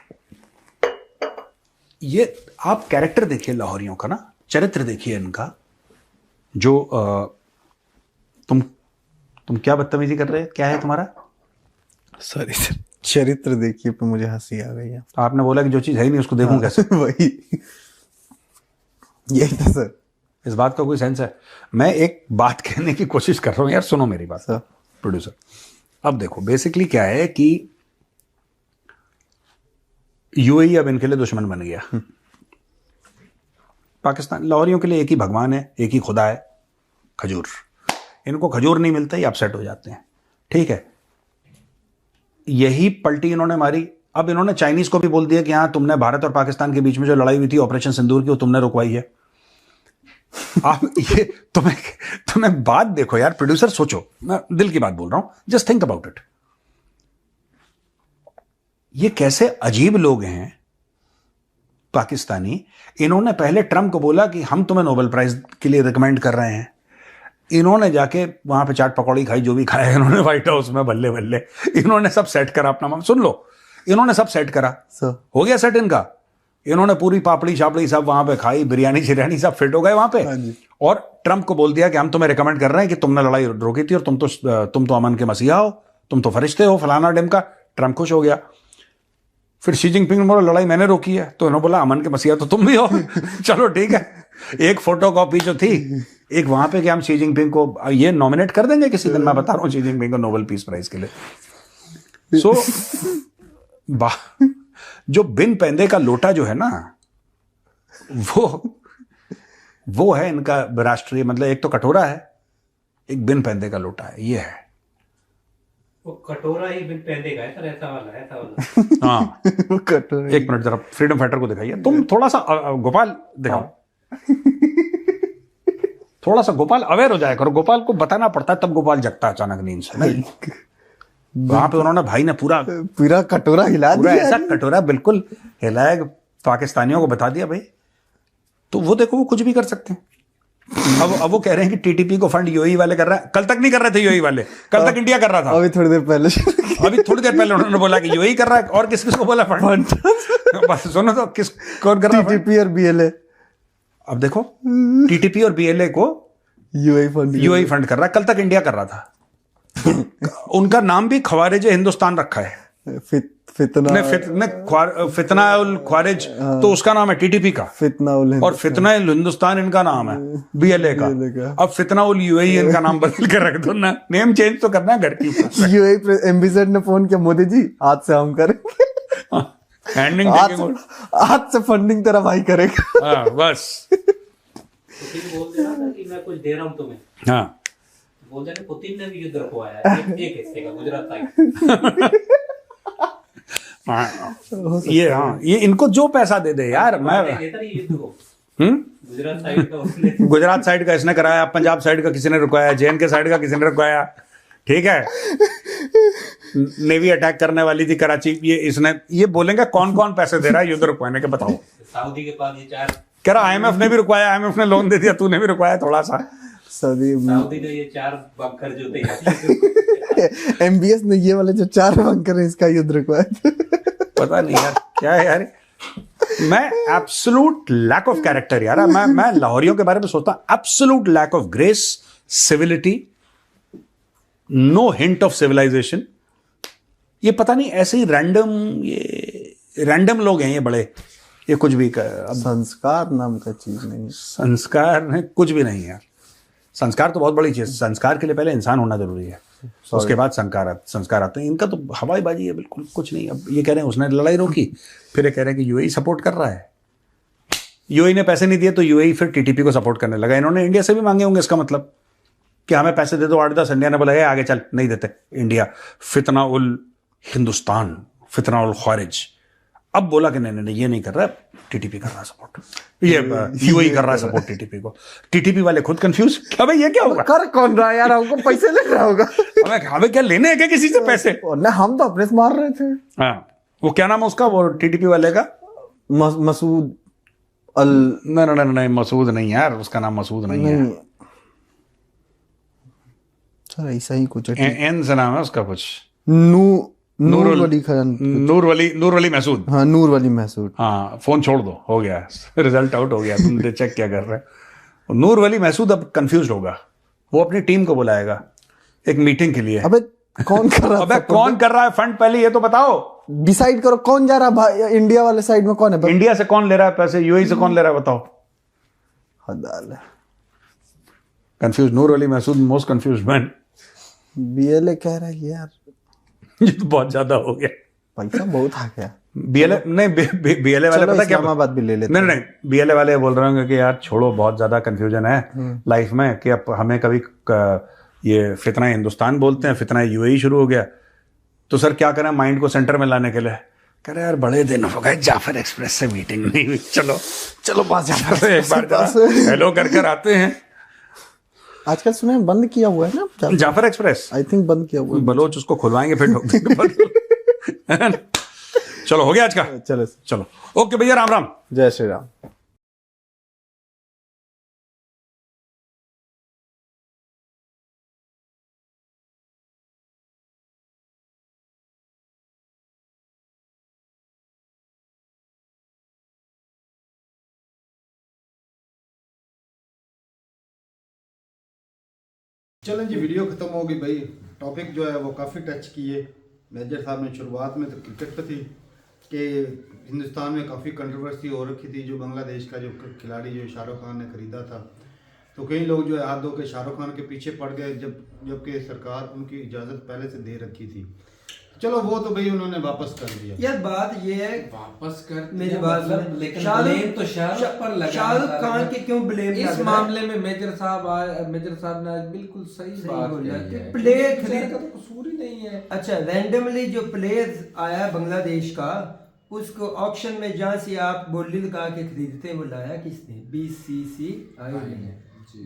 ये आप कैरेक्टर देखिए लाहौरियों का ना, चरित्र देखिए इनका। जो तुम क्या बदतमीजी कर रहे हैं, क्या है तुम्हारा? सॉरी सर, चरित्र देखिए पे मुझे हंसी आ गई है। आपने बोला कि जो चीज है ही नहीं उसको देखूं कैसे? वही यही था सर। इस बात का कोई सेंस है? मैं एक बात कहने की कोशिश कर रहा हूं यार, सुनो मेरी बात सर। प्रोड्यूसर। अब देखो बेसिकली क्या है कि यूएई अब इनके लिए दुश्मन बन गया। पाकिस्तान लाहौरियों के लिए एक ही भगवान है, एक ही खुदा है, खजूर। इनको खजूर नहीं मिलता ही अपसेट हो जाते हैं। ठीक है, यही पलटी इन्होंने मारी। अब इन्होंने चाइनीज को भी बोल दिया कि हाँ तुमने भारत और पाकिस्तान के बीच में जो लड़ाई हुई थी ऑपरेशन सिंदूर की, वो तुमने रुकवाई है। आप ये तुम्हें बात देखो यार प्रोड्यूसर, सोचो, मैं दिल की बात बोल रहा हूं, जस्ट थिंक अबाउट इट। ये कैसे अजीब लोग हैं पाकिस्तानी। इन्होंने पहले ट्रंप को बोला कि हम तुम्हें नोबेल प्राइज के लिए रिकमेंड कर रहे हैं। इन्होंने जाके वहां पे चाट पकौड़ी खाई, जो भी खाया इन्होंने व्हाइट हाउस में, बल्ले बल्ले। इन्होंने सब सेट करा अपना मामला। सुन लो, इन्होंने सब सेट करा, हो गया सेट इनका। इन्होंने पूरी पापड़ी शापड़ी सब वहां पे खाई, बिरयानी शिरयानी सब फिट हो गए वहां पे। और ट्रंप को बोल दिया कि हम तुम्हें रिकमेंड कर रहे हैं कि तुमने लड़ाई रोकी थी और तुम तो अमन के मसीहा हो, तुम तो फरिश्ते हो, फलाना डिम का। ट्रंप खुश हो गया। फिर शी जिनपिंग ने बोला लड़ाई मैंने रोकी है, तो इन्होंने बोला अमन के मसीहा तो तुम भी हो। चलो ठीक है। एक फोटो कॉपी जो थी एक वहां पे कि हम शी जिनपिंग को ये नॉमिनेट कर देंगे किसी दिन, मैं बता रहा हूँ, शी जिनपिंग को नोबेल पीस प्राइज के लिए। सो जो बिन पैंदे का लोटा जो है ना, वो है इनका राष्ट्रीय, मतलब एक तो कटोरा है, एक बिन पैंदे का लोटा है, ये है। वो कटोरा ही बिन पहनने का है सर, ऐसा वाला। हाँ कटोरा। एक मिनट जरा फ्रीडम फाइटर को दिखाइए। तुम थोड़ा सा गोपाल दिखाओ, थोड़ा सा गोपाल अवेयर हो जाया करो। गोपाल को बताना पड़ता है तब गोपाल जगता है अचानक नींद से। वहां पे उन्होंने भाई ने पूरा कटोरा हिला पूरा दिया। ऐसा कटोरा बिल्कुल हिलाया, पाकिस्तानियों को बता दिया भाई। तो वो देखो वो कुछ भी कर सकते हैं। अब वो कह रहे हैं कि टीटीपी को फंड यूएई वाले कर रहे हैं। कल तक नहीं कर रहे थे यूएई वाले, कल तक इंडिया कर रहा था। अभी थोड़ी देर पहले उन्होंने बोला कि यूएई कर रहा है। और किस को बोला फंड? बस सुनो तो, किस कौन कर रहा है? टीटीपी और बीएलए। अब देखो टीटीपी और बीएलए को यूएई फंड कर रहा है, कल तक इंडिया कर रहा था। उनका नाम भी ख्वारिज हिंदुस्तान रखा है। फितना उल ख्वारिज, तो उसका नाम है टीटीपी का, और फितना उल हिंदुस्तान इनका नाम है बीएलए का। अब फितना उल यूएई इनका नाम बदल कर रख दो ना, नेम चेंज तो करना है घर की। यूएई एम्बेसडर ने फोन किया, मोदी जी आज से हम करेंगे, आज से फंडिंग तेरा भाई करेगा। बस बोल दे रहा था कि मैं कुछ दे रहा हूँ तुम्हें। हाँ, बोल दे रहे पुतिन ने भी युद्ध रखवाया है एक हिस्से का, गुजरात साइड। ये इनको जो पैसा दे दे यार। मैं गुजरात साइड का इसने कराया, पंजाब साइड का किसी ने रुकवाया, जेएनके साइड का किसी ने रुकवाया। ठीक है, नेवी अटैक करने वाली थी कराची, ये बोलेंगे कौन कौन पैसे दे रहा है युद्ध रुकवाने के, बताओ। सऊदी के पास ये 4 कह रहा आईएमएफ ने भी रुकवाया, आईएमएफ ने लोन दे दिया, तूने भी रुकवाया थोड़ा सा। सऊदी ने ये 4 बंकर जो थे, एमबीएस ने ये वाले जो 4 बंकर है इसका युद्ध रुकवाया। पता नहीं यार क्या है यार। मैं एब्सोल्यूट लैक ऑफ कैरेक्टर यार। मैं लाहौरियों के बारे में सोचता हूं, absolute lack of grace, civility, no hint of civilisation. ये पता नहीं ऐसे ही रैंडम लोग हैं ये बड़े, ये कुछ भी कर। संस्कार नाम का चीज नहीं, संस्कार नहीं, कुछ भी नहीं यार। संस्कार तो बहुत बड़ी चीज, संस्कार के लिए पहले इंसान होना जरूरी है, उसके बाद संस्कार आते हैं। इनका तो हवाईबाजी है, बिल्कुल कुछ नहीं। अब ये कह रहे हैं उसने लड़ाई रोकी, फिर ये कह रहे हैं कि यूएई सपोर्ट कर रहा है। यूएई ने पैसे नहीं दिए तो यूएई फिर टीटीपी को सपोर्ट करने लगा। इन्होंने इंडिया से भी मांगे होंगे, इसका मतलब कि हमें पैसे दे दो 8-10। इंडिया ने बोला है आगे चल, नहीं देते। इंडिया फितना उल हिंदुस्तान, फितना उल खारिज। अब बोला कि नहीं ये नहीं कर रहा, टीटीपी कर रहा है सपोर्ट, ये यूएई कर रहा है सपोर्ट टीटीपी को। टीटीपी वाले खुद कंफ्यूज, अबे ये क्या होगा, कर कौन रहा है यार, हमको पैसे ले रहा होगा। हमें क्या लेने हैं क्या किसी से पैसे? ना हम तो अपने से मार रहे थे। हाँ, वो क्या नाम है उसका, वो टीटीपी वाले का? मसूद अल, नहीं मसूद नहीं यार, उसका नाम मसूद नहीं है सर, ऐसा ही कुछ एन से नाम है उसका कुछ। नूर वली खान, नूर वली महसूद। हाँ, नूर वली महसूद। हाँ, फोन छोड़ दो, हो गया रिजल्ट आउट हो गया, तुम चेक क्या कर रहे हो। नूर वली महसूद अब कंफ्यूज होगा, वो अपनी टीम को बुलाएगा एक मीटिंग के लिए। अबे कौन कर रहा है? अबे कौन कर रहा है फंड, पहले ये तो बताओ। डिसाइड करो कौन जा रहा है। इंडिया वाले साइड में कौन है? इंडिया से कौन ले रहा है पैसे, यूएई से कौन ले रहा है, बताओ। Confuse Noor Wali Mehsud, most confuse man. BLA कह रहा है यार, ये तो बहुत ज्यादा हो गया, पैसा बहुत आ गया। बीएलए नहीं, बीएलए वाले पता क्या, इस्लामाबाद भी ले लेते। नहीं बीएलए वाले बोल रहे होंगे कि यार छोड़ो, बहुत ज्यादा कंफ्यूजन है लाइफ में, कि अब हमें कभी ये फितना हिंदुस्तान बोलते हैं, फितना यूएई शुरू हो गया, तो सर क्या करें माइंड को सेंटर में लाने के लिए? कह रहे यार बड़े दिन हो गए, जाफर एक्सप्रेस से मीटिंग नहीं हुई, चलो बात जाफर एक बार हेलो कर कर आते हैं। आजकल सुने बंद किया हुआ है ना जाफर एक्सप्रेस, आई थिंक बंद किया हुआ है। बलोच उसको खुलवाएंगे फिर ठोक देंगे। चलो हो गया आज का, चलो ओके भैया, राम राम, जय श्री राम। चलें जी, वीडियो ख़त्म हो गई भाई। टॉपिक जो है वो काफ़ी टच किए। मेजर साहब ने शुरुआत में तो क्रिकेट पे थी कि हिंदुस्तान में काफ़ी कंट्रोवर्सी हो रखी थी, जो बांग्लादेश का जो खिलाड़ी जो शाहरुख खान ने ख़रीदा था, तो कई लोग जो है हाथ धो के शाहरुख खान के पीछे पड़ गए, जबकि सरकार उनकी इजाज़त पहले से दे रखी थी। चलो वो तो भाई उन्होंने वापस कर दिया। यार बात ये है, वापस कर मेरी बात मतलब, लेकिन शाहरुख ब्लेम तो शाहरुख पर लगा। शाहरुख खान के क्यों ब्लेम इस मामले में मेजर साहब ने आज बिल्कुल सही बात बोला कही कि है। प्लेयर बेचारे का तो कसूर ही नहीं है। अच्छा, रैंडमली जो प्लेयर्स आया बांग्लादेश का, उसको ऑक्शन में जहाँ से आप बोली लगा के खरीदते हैं, वो लाया किसने? BCCI ने,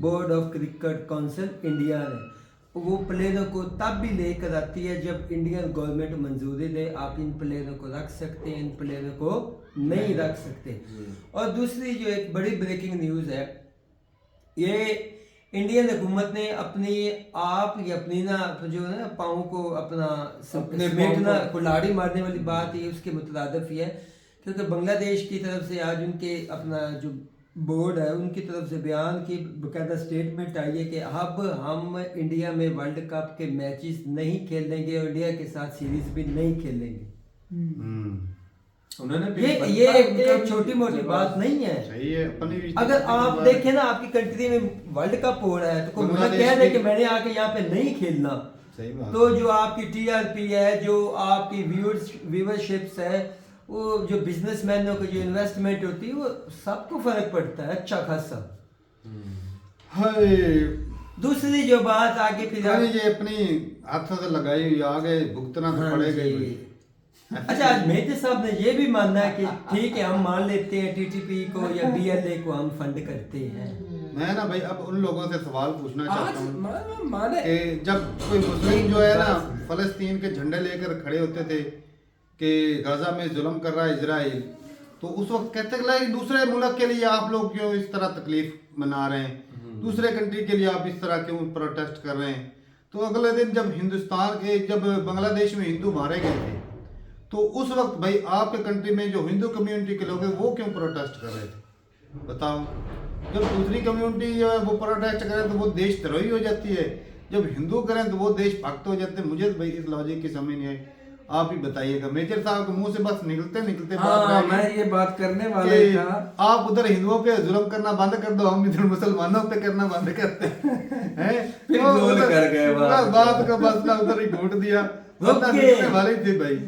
board of cricket council India ने। वो प्लेयरों को तब भी लेकर आती है जब इंडियन गवर्नमेंट मंजूरी दे, आप इन प्लेयरों को रख सकते हैं, इन प्लेयरों को नहीं रख सकते। और दूसरी जो एक बड़ी ब्रेकिंग न्यूज़ है, ये इंडियन हुकूमत ने अपनी आप या अपनी ना जो है ना पाँव को अपना समेटना, कुल्हाड़ी मारने वाली बात ये उसके मुतरादिफ है, क्योंकि बांग्लादेश की तरफ से आज उनके अपना जो बोर्ड है उनकी तरफ से बयान की बकायदा स्टेटमेंट आई है कि अब हम इंडिया में वर्ल्ड कप के मैचेस नहीं खेलेंगे और इंडिया के साथ सीरीज भी नहीं खेलेंगे। उन्होंने ये एक छोटी मोटी बात नहीं है, सही है। अपनी अगर आप देखें ना आपकी कंट्री में वर्ल्ड कप हो रहा है तो कोई मुल्क कह दे कि मैंने आके यहाँ पे नहीं खेलना, तो जो आपकी TRP है, जो आपकी व्यूअरशिप्स है, वो जो बिजनेसमैनों की जो इन्वेस्टमेंट होती है, वो सबको फर्क पड़ता है अच्छा खासा। दूसरी जो बात आगे फिर ये अपनी हाथों से लगाई हुई आगे भुगतना तो पड़ेगा ही। अच्छा, आज मेजर साहब ने ये भी मानना है कि ठीक है हम मान लेते हैं TTP को या BLA को हम फंड करते हैं। मैं ना भाई अब उन लोगों से सवाल पूछना चाहता हूँ कि जब कोई मुस्लिम जो है ना फलस्तीन के झंडे लेकर खड़े होते थे कि गाजा में जुल्म कर रहा है इजराइल, तो उस वक्त कहते थे दूसरे मुल्क के लिए आप लोग क्यों इस तरह तकलीफ मना रहे हैं, दूसरे कंट्री के लिए आप इस तरह क्यों प्रोटेस्ट कर रहे हैं। तो अगले दिन जब बांग्लादेश में हिंदू मारे गए थे, तो उस वक्त भाई आपके कंट्री में जो हिंदू कम्युनिटी के लोग हैं वो क्यों प्रोटेस्ट कर रहे थे, बताओ। जब दूसरी कम्युनिटी जो है वो प्रोटेस्ट करें तो वो देशद्रोही हो जाती है, जब हिंदू करें तो वो देशभक्त हो जाते हैं। मुझे तो भाई इस लॉजिक की समझ नहीं आई। आप ही बताइएगा। मेजर साहब के मुंह से बस निकलते निकलते बात हाँ, रह गई मैं ये बात करने वाला ही कि था। आप उधर हिंदुओं पे जुल्म करना बंद कर दो, हम इधर मुसलमानों पे करना बंद करते हैं। फिर तो गोल उधर- कर गए बात का मसला उधर ही घूट दिया, वरना ओके। निकलने वाली थी भाई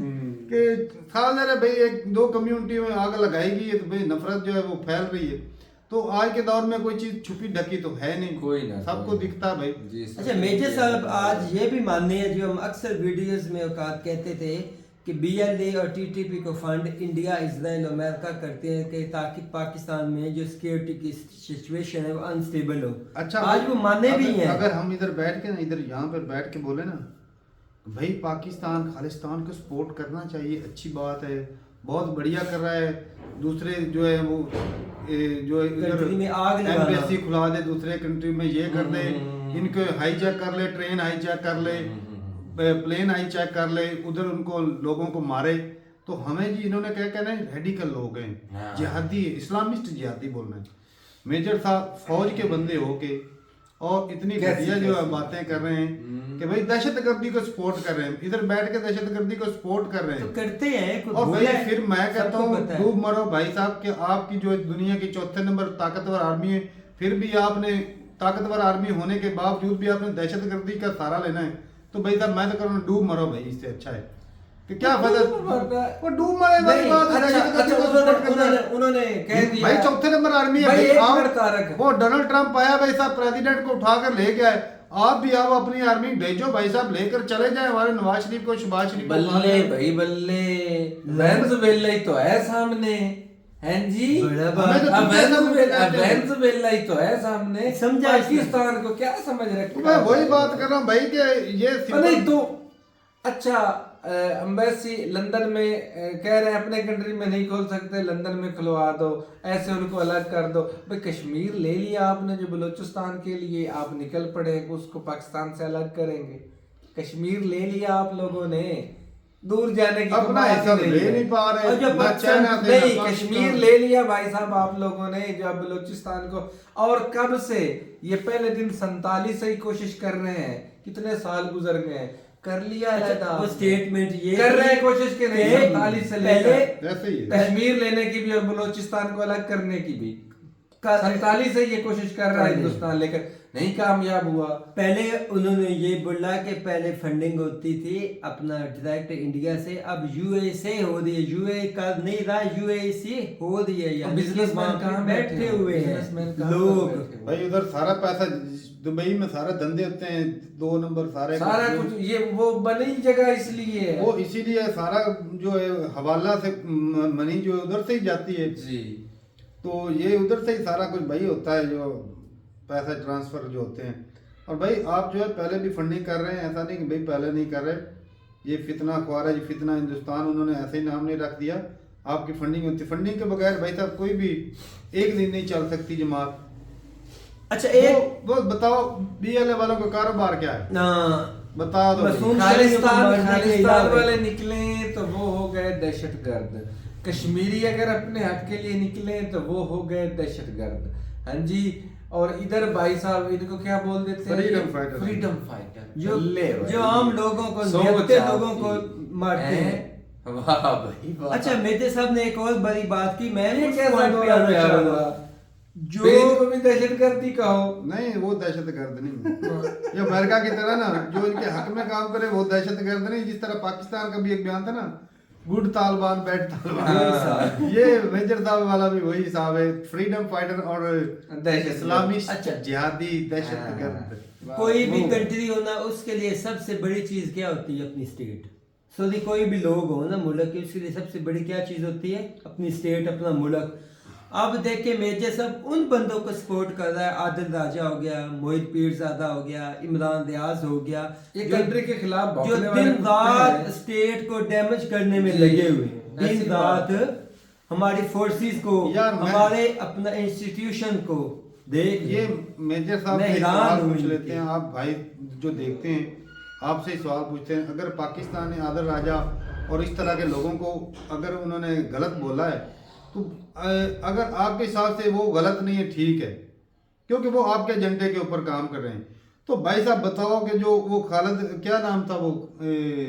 कि खास है भाई, एक दो कम्युनिटी में आग लगाएगी है तो भाई नफरत जो है वो फैल रही है। तो आज के दौर में कोई चीज छुपी ढकी तो है नहीं, कोई ना, सबको कोई दिखता है भाई। जी सर। अच्छा मेजर साहब, आज ये भी मानने हैं जो हम अक्सर वीडियोस में औकात कहते थे कि BLA और TTP को फंड इंडिया, इजराइल, अमेरिका करते हैं कि ताकि पाकिस्तान में जो सिक्योरिटी की सिचुएशन है वो अनस्टेबल हो। अच्छा आज वो मानने भी हैं। अगर हम इधर बैठ के ना, इधर यहाँ पर बैठ के बोले ना भाई पाकिस्तान खालिस्तान को सपोर्ट करना चाहिए, अच्छी बात है, बहुत बढ़िया कर रहा है। दूसरे जो है वो जो कंट्री में आग लगाना। एम्बेसी खुला दे दूसरे कंट्री में, ये कर दे, इनको हाईजैक कर ले, ट्रेन हाईजैक कर ले, प्लेन हाईजैक कर ले, उधर उनको लोगों को मारे। तो हमें जी इन्होंने क्या कहना है, रेडिकल लोग हैं, जिहादी, इस्लामिस्ट जिहादी बोल रहे हैं। मेजर साहब फौज के बंदे हो के और इतनी घटिया जो है बातें कर रहे हैं कि भाई दहशतगर्दी को सपोर्ट कर रहे हैं, इधर बैठ के दहशतगर्दी को सपोर्ट कर रहे तो हैं। करते हैं कोई और भूल भाई है, फिर मैं कहता सबको हूँ पता है। डूब मरो भाई साहब कि आपकी जो दुनिया की चौथे नंबर ताकतवर आर्मी है, फिर भी आपने ताकतवर आर्मी होने के बावजूद भी आपने दहशतगर्दी का सहारा लेना है। तो भाई साहब मैं तो कह रहा हूँ डूब मरो भाई, इससे अच्छा है कि क्या फायदा। वो डूब मरे वाली नहीं, बात है, अच्छा, दहशतगर्दी को उन्होंने support करना है। उन्होंने कह दिया भाई चौथे नंबर आर्मी है भाई, भाई, एक आप- मिनट तारक। वो डोनाल्ड ट्रंप आया भाई साहब, प्रेसिडेंट को उठाकर ले गया है, आप भी आओ अपनी आर्मी भेजो भाई साहब, लेकर चले जाए हमारे नवाज शरीफ को, शहबाज शरीफ को। बल्ले भाई बल्ले, वेनेजुएला ही तो है सामने, हैं जी। बड़ा बात। हमें तो अब वेनेजुएला वेनेजुएला ही तो है सामने, समझा इसने। पाकिस्तान को क्या समझ रखा मैं है? वही बात कर रहा हूँ भाई कि ये नहीं तो अच्छा, एम्बेसी लंदन में कह रहे हैं अपने कंट्री में नहीं खोल सकते, लंदन में खुलवा दो, ऐसे उनको अलग कर दो। भाई कश्मीर ले लिया आपने जो बलूचिस्तान के लिए, आप निकल पड़े उसको पाकिस्तान से अलग करेंगे। कश्मीर ले लिया आप लोगों ने, दूर जाने की अपना बात ही हिस्सा ले है। नहीं पा रहे, और जो ना पाकिस्तान- चाइना से, नहीं ना कश्मीर पाकिस्तान। ले लिया भाई साहब आप लोगों ने, जो अब बलूचिस्तान को, और कब से, ये पहले दिन 47 से ही कोशिश कर रहे हैं, कितने साल गुजर गए हैं, कर लिया अच्छा, वो स्टेटमेंट ये कर रहे हैं कोशिश के नहीं, कि 47 से पहले लेकर ऐसे ही है। कश्मीर लेने की भी और बलूचिस्तान को अलग करने की भी 47 से ये कोशिश कर रहा है हिंदुस्तान, लेकर नहीं कामयाब हुआ। पहले उन्होंने ये बोला कि पहले फंडिंग होती थी अपना डायरेक्ट इंडिया से, अब UAE से हो रही है, UAE का नहीं रहा, UAE से हो रही है। यानी बिजनेसमैन वहाँ पे कहाँ बैठे बैठे हुए बिजनेसमैन हैं कहाँ लोग। बैठे हुए? भाई उधर सारा पैसा दुबई में सारे धंधे होते हैं, 2 नंबर सारे सारा कुछ ये वो बनी जगह इसलिए है। वो इसीलिए सारा जो है हवाला से मनी जो है उधर से ही जाती है। जी तो ये उधर से ही सारा कुछ भाई होता है, जो पैसा ट्रांसफर जो होते हैं। और भाई आप जो है पहले भी फंडिंग कर रहे हैं, ऐसा नहीं कि भाई पहले नहीं कर रहे। ये फितना ख्वार है, ये फितना हिंदुस्तान, उन्होंने ऐसे ही नाम नहीं रख दिया। आपकी फंडिंग होती, फंडिंग के बगैर भाई साहब कोई भी एक दिन नहीं चल सकती जमात। अच्छा एक वो बताओ BLA वालों का कारोबार क्या है, ना बता दो भाई। मसूम खालिस्तान वाले निकले तो वो हो गए दहशतगर्द, कश्मीरी अगर अपने हक के लिए निकले तो वो हो गए दहशतगर्द। हाँ जी, और इधर भाई साहब इनको क्या बोल देते हैं, Freedom fighter। फ्रीडम फाइटर जो आम लोगों को, निहत्थे लोगों को मारते हैं। वाह भाई वाह। अच्छा मेजर साहब ने एक और बड़ी बात की, मैं ये उस कैसा point पे दौरा आना प्यार चाह रहा हुआ? हूं। जो इनको भी दहशतगर्दी कहो, नहीं वो दहशतगर्द नहीं, ये अमेरिका की तरह ना जो इनके हक में काम करे वो दहशतगर्द नहीं। जिस तरह पाकिस्तान का भी एक बयान था ना, गुड तालिबान बैड तालिबान, ये मेजर साहब वाला भी वही साहब है, फ्रीडम फाइटर और दहशत इस्लामिस्ट, अच्छा। जिहादी, दहशतगर्द। कोई भी कंट्री हो ना, उसके लिए सबसे बड़ी चीज क्या होती है? अपनी स्टेट। सॉरी कोई भी लोग हो ना मुल्क के, उसके लिए सबसे बड़ी क्या चीज होती है? अपनी स्टेट, अपना मुल्क। अब देखे मेजर साहब उन बंदों को सपोर्ट कर रहा है, आदिल राजा हो गया, मोहित पीरजादा हो गया, इमरान रियाज हो गया, ये जो- कंट्री के खिलाफ जो भौंकने वाले दिन कुत्ते रात हैं। स्टेट को डैमेज करने में जी, लगे हुए हैं। ऐसी दिन बात रात हमारी फोर्सेस को, यार मैं- हमारे अपना इंस्टीट्यूशन को देख ये मेजर साहब मैं से एक हैरान सवाल हूं पूछ इनके। लेते हैं। आप भाई जो देखते हैं, आपसे ही सवाल पूछते हैं, अगर पाकिस्तान ने आदिल राजा और इस तरह के लोगों को अगर उन्होंने गलत बोला है तो अगर आपके हिसाब से वो गलत नहीं है, ठीक है, क्योंकि वो आपके एजेंडे के ऊपर काम कर रहे हैं। तो भाई साहब बताओ कि जो वो खालिद, क्या नाम था वो,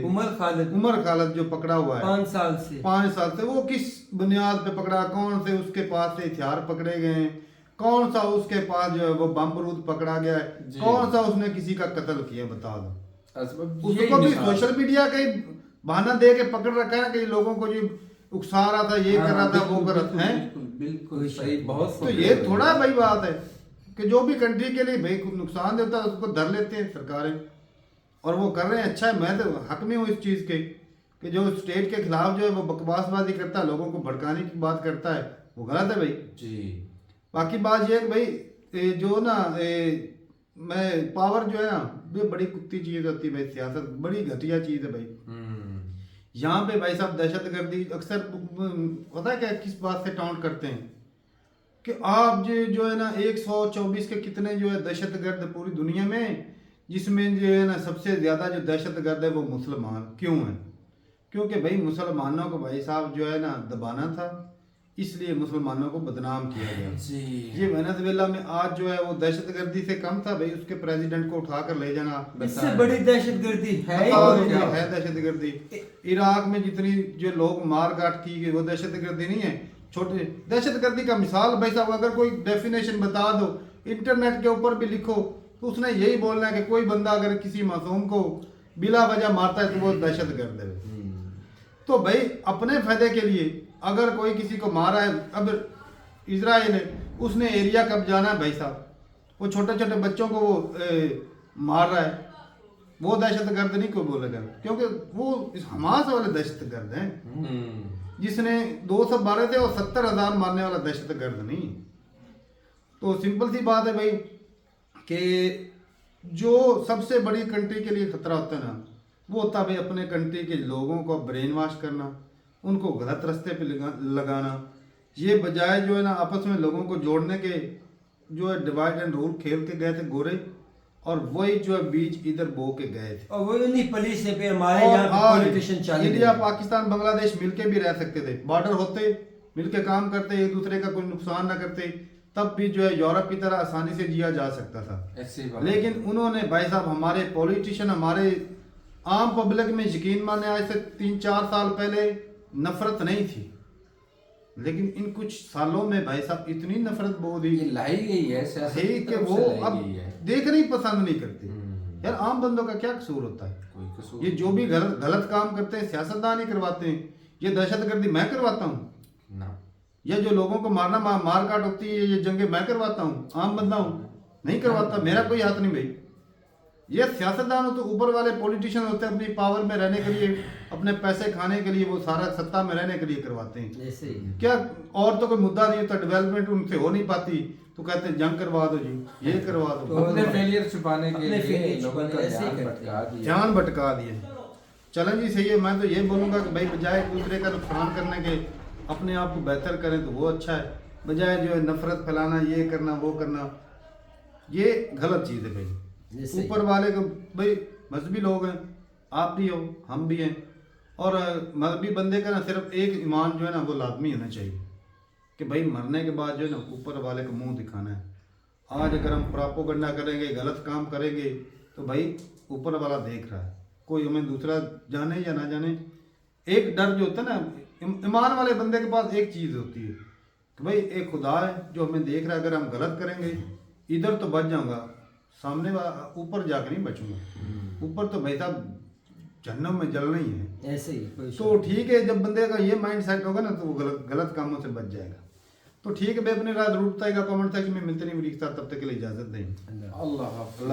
उमर खालिद जो पकड़ा हुआ है 5 साल से 5 साल से, वो किस बुनियाद पे पकड़ा, कौन से उसके पास से हथियार पकड़े गए हैं, कौन सा उसके पास जो है वो बम बारूद पकड़ा गया है, कौन सा उसने किसी का कत्ल किया, बता दो। उसको भी सोशल मीडिया का ही बहाना दे के पकड़ रखा है कि लोगों को जो उकसा रहा था, ये कर रहा था, वो कर रहा था। बिल्कुल सही, बहुत तो ये थोड़ा भाई बात है कि जो भी कंट्री के लिए भाई कुछ नुकसान देता है उसको धर लेते हैं सरकारें, और वो कर रहे हैं। अच्छा है, मैं तो हक में हूँ इस चीज़ के कि जो स्टेट के खिलाफ जो है वो बकवासबाजी करता है, लोगों को भड़काने की बात करता है, वो गलत है भाई जी। बाकी बात ये है कि भाई जो ना मैं पावर जो है ना, ये बड़ी कुत्ती चीज़ होती है भाई, सियासत बड़ी घटिया चीज़ है भाई। यहाँ पे भाई साहब दहशतगर्दी अक्सर पता है क्या किस बात से टाउंट करते हैं कि आप जो है ना 124 के कितने जो है दहशतगर्द पूरी दुनिया में, जिसमें जो है ना सबसे ज़्यादा जो दहशतगर्द है वो मुसलमान क्यों है? क्योंकि भाई मुसलमानों को भाई साहब जो है ना दबाना था, इसलिए मुसलमानों को बदनाम किया गया जी। ये वेनेजुएला में आज जो है वो दहशतगर्दी से कम था भाई, उसके प्रेसिडेंट को उठाकर ले जाना, इससे बड़ी दहशतगर्दी है ही बताओ कोई क्या नहीं। है दहशतगर्दी? इराक में जितनी जो लोग मार काट की गई वो दहशतगर्दी नहीं है? छोटे दहशतगर्दी का मिसाल भाई साहब अगर कोई डेफिनेशन बता दो, इंटरनेट के ऊपर भी लिखो, तो उसने यही बोलना है कि कोई बंदा अगर किसी मासूम को बिला वजह मारता है तो वो दहशतगर्द है। तो भाई अपने फायदे के लिए अगर कोई किसी को मारा है, अब इजराइल है उसने एरिया कब जाना है भाई साहब, वो छोटे छोटे बच्चों को वो मार रहा है, वो दहशतगर्द नहीं कोई बोलेगा, क्योंकि वो हमास वाले दहशतगर्द हैं। जिसने 212 थे और 70,000 मारने वाला दहशतगर्द नहीं। तो सिंपल सी बात है भाई कि जो सबसे बड़ी कंट्री के लिए खतरा होता है ना, वो होता है भाई अपने कंट्री के लोगों को ब्रेन वॉश करना, उनको गलत रास्ते पे लगाना, ये बजाय जो है ना आपस में लोगों को जोड़ने के जो है डिवाइड एंड रूल खेल के गए थे गोरे, और वही जो है बीज इधर बो के गए थे। और वो नहीं पुलिस से पे हमारे और यहाँ आज पॉलिटिशियन चालू इंडिया पाकिस्तान बांग्लादेश मिलके भी रह सकते थे, बॉर्डर होते मिलके काम करते, एक दूसरे का कोई नुकसान ना करते, तब भी जो है यूरोप की तरह आसानी से जिया जा सकता था। ऐसी बात। लेकिन उन्होंने भाई साहब हमारे पॉलिटिशियन, हमारे आम पब्लिक में यकीन माने आज से 3-4 साल पहले नफरत नहीं थी, लेकिन इन कुछ सालों में भाई साहब इतनी नफरत बो दी ये लाई गई है सियासत है की कि तरफ वो से लाई अब गई है। देखना ही पसंद नहीं करते। यार आम बंदों का क्या कसूर होता है? कोई कसूर ये जो भी गलत काम करते हैं सियासतदान ही करवाते हैं। ये दहशतगर्दी मैं करवाता हूँ ना। या जो लोगों को मारना मार काट होती है ये जंगे मैं करवाता हूँ? आम बंदा हूँ, नहीं करवाता, मेरा कोई हाथ नहीं भाई। ये सियासतदान हो तो ऊपर वाले पॉलिटिशियन होते हैं, अपनी पावर में रहने के लिए, अपने पैसे खाने के लिए, वो सारा सत्ता में रहने के लिए करवाते हैं। ऐसे ही क्या और तो कोई मुद्दा नहीं होता, डेवलपमेंट उनसे हो नहीं पाती तो कहते हैं जंग करवा दो जी, ये करवा दो, अपने फेलियर छुपाने के अपने लिए failure लोगों का छुपाने ऐसे ही ध्यान करते भटका दिया। ध्यान भटका दिए। चलें जी सही है, मैं तो ये बोलूँगा कि भाई बजाय एक दूसरे का नुकसान करने के अपने आप को बेहतर करें तो वो अच्छा है, बजाय जो है नफरत फैलाना, ये करना वो करना, ये गलत चीज़ है भाई। जैसे ऊपर वाले को भाई मजहबी लोग हैं, आप भी हो हम भी हैं, और मजहबी बंदे का ना सिर्फ एक ईमान जो है ना वो लाजमी होना चाहिए कि भाई मरने के बाद जो है ना ऊपर वाले को मुंह दिखाना है। आज अगर हम प्रोपेगेंडा करेंगे, गलत काम करेंगे, तो भाई ऊपर वाला देख रहा है, कोई हमें दूसरा जाने या ना जाने। एक डर जो होता है ना ईमान वाले बंदे के पास, एक चीज़ होती है कि भाई एक खुदा है जो हमें देख रहा है, अगर हम गलत करेंगे इधर तो बच जाऊंगा, सामने वाला ऊपर जाकर नहीं बचूंगा, ऊपर तो भाई साहब जहन्नम में जलना ही है। ऐसे ही कोई तो ठीक है, जब बंदे का ये माइंड सेट होगा ना तो वो गलत कामों से बच जाएगा। तो ठीक है भाई, अपनी राय जरूर बताएगा कमेंट सेक्शन में। मिलते नहीं, तब तक के लिए इजाजत दें। अल्लाह हाफ़िज़।